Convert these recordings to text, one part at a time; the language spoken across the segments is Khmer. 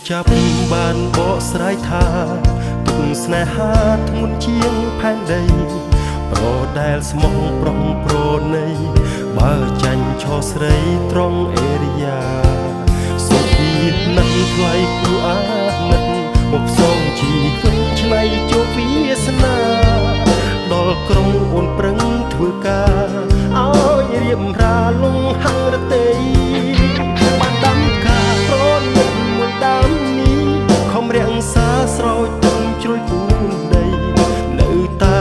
ចាប់បានបកស្រាយថាទុំស្នេហាធ្ងន់ជាងផែនដីប្រដែលស្មោះប្រងប្រណីបើចាញ់ឈរស្រីត្រង់អេរិយាសុភីណាស់ថ្លៃគួរអាណិតមកផ្សងជីវិតឆ្នៃជោគវាសនាដល់ក្រុងអូនប្រឹងធ្វើការឲ្យរៀបរាលងហង្រតីបានដាំការប្រណិតមួយដើមនេះខំរាំងសាស្រោចទឹកជ្រុលពូនដីនៅតែ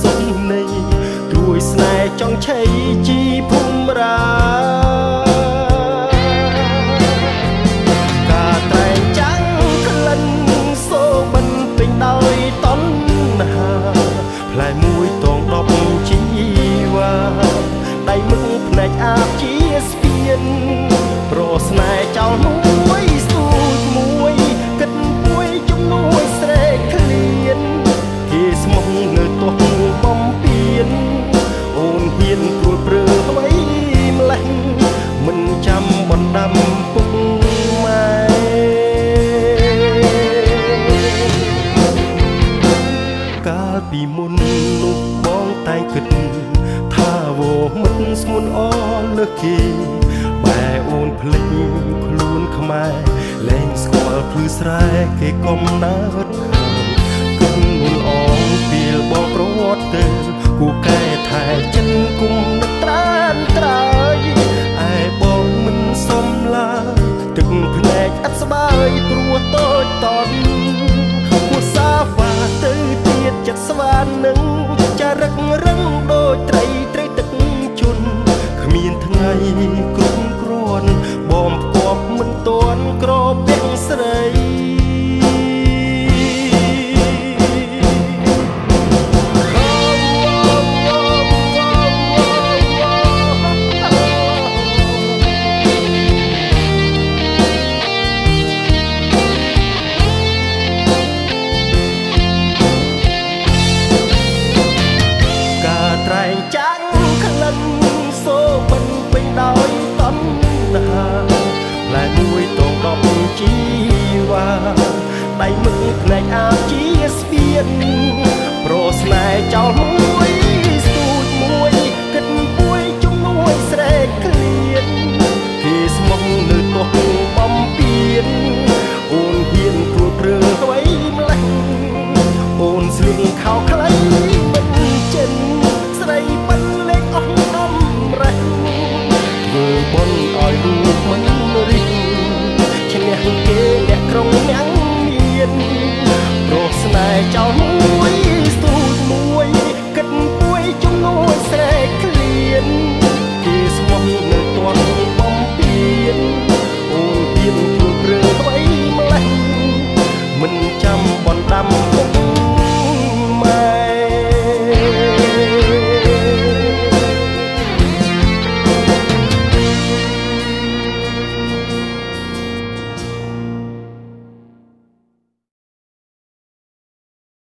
សុខនៃត្រួយស្នេហ៍ចង់ឆៃជីភូមិរាការតែងចាំងក្លិនសូបិនពេញដោយតណ្ហាផ្លែមួយតង10ជីវ៉ាដៃមុខភ្នែកអាបជាស្ពានប្រស្នេហ៍ចោលមួយស្ទូចមួយគិតមួយជំនួយស្រែកឃ្លានគេស្មោះនៅទោះបំពេញអូនហ៊ានព្រួយព្រើអ្វីម្លេះមិនចាំបណ្ដាំពុកម៉ែកាលពីមុននោះបងតែងគិតថាវោមិនស្ងួនអលើសគេបែអូនភ្លេចខ្លួនខ្មែរលែងស្គាល់ភ្លឺស្រែគេកំណើតគិតមុនអងពេលបងប្រវត្តិទៅគូកែថែចិនគុំនឹកត្រានត្រើយឯបងមិនសមឡើយទឹកភ្នែកអត់ស្បើយព្រោះតូចតន់គួសាវ៉ាទៅទៀតចិត្តស្វាននឹងចារឹករឹងដូចត្រីទឹកជន់គ្មានថ្ងៃគ្រប់គ្រាន់បងផ្គាប់មិនទាន់ក្របពាក់ស្រីចាំងក្លិនសូបិនពេញដោយតណ្ហាផ្លែមួយតង10ជីវ៉ាដៃមុខភ្នែកអាបជាស្ពានប្រស្នេហ៍ចោលមួយស្ទូចមួយគិតពួយជំនួយស្រែកឃ្លានគេស្មោះនៅទោះបំពេញអូនហ៊ានព្រួយព្រើអ្វីម្លេះអូនស្លៀកខោខ្លីមិនចិនស្រីបិទលេខអស់អំរេះធ្វើបុណ្យឲ្យរូបមិនរិះឈ្នះគេអ្នកក្រុងញ៉ាំងមានប្រស្នេហ៍ចោល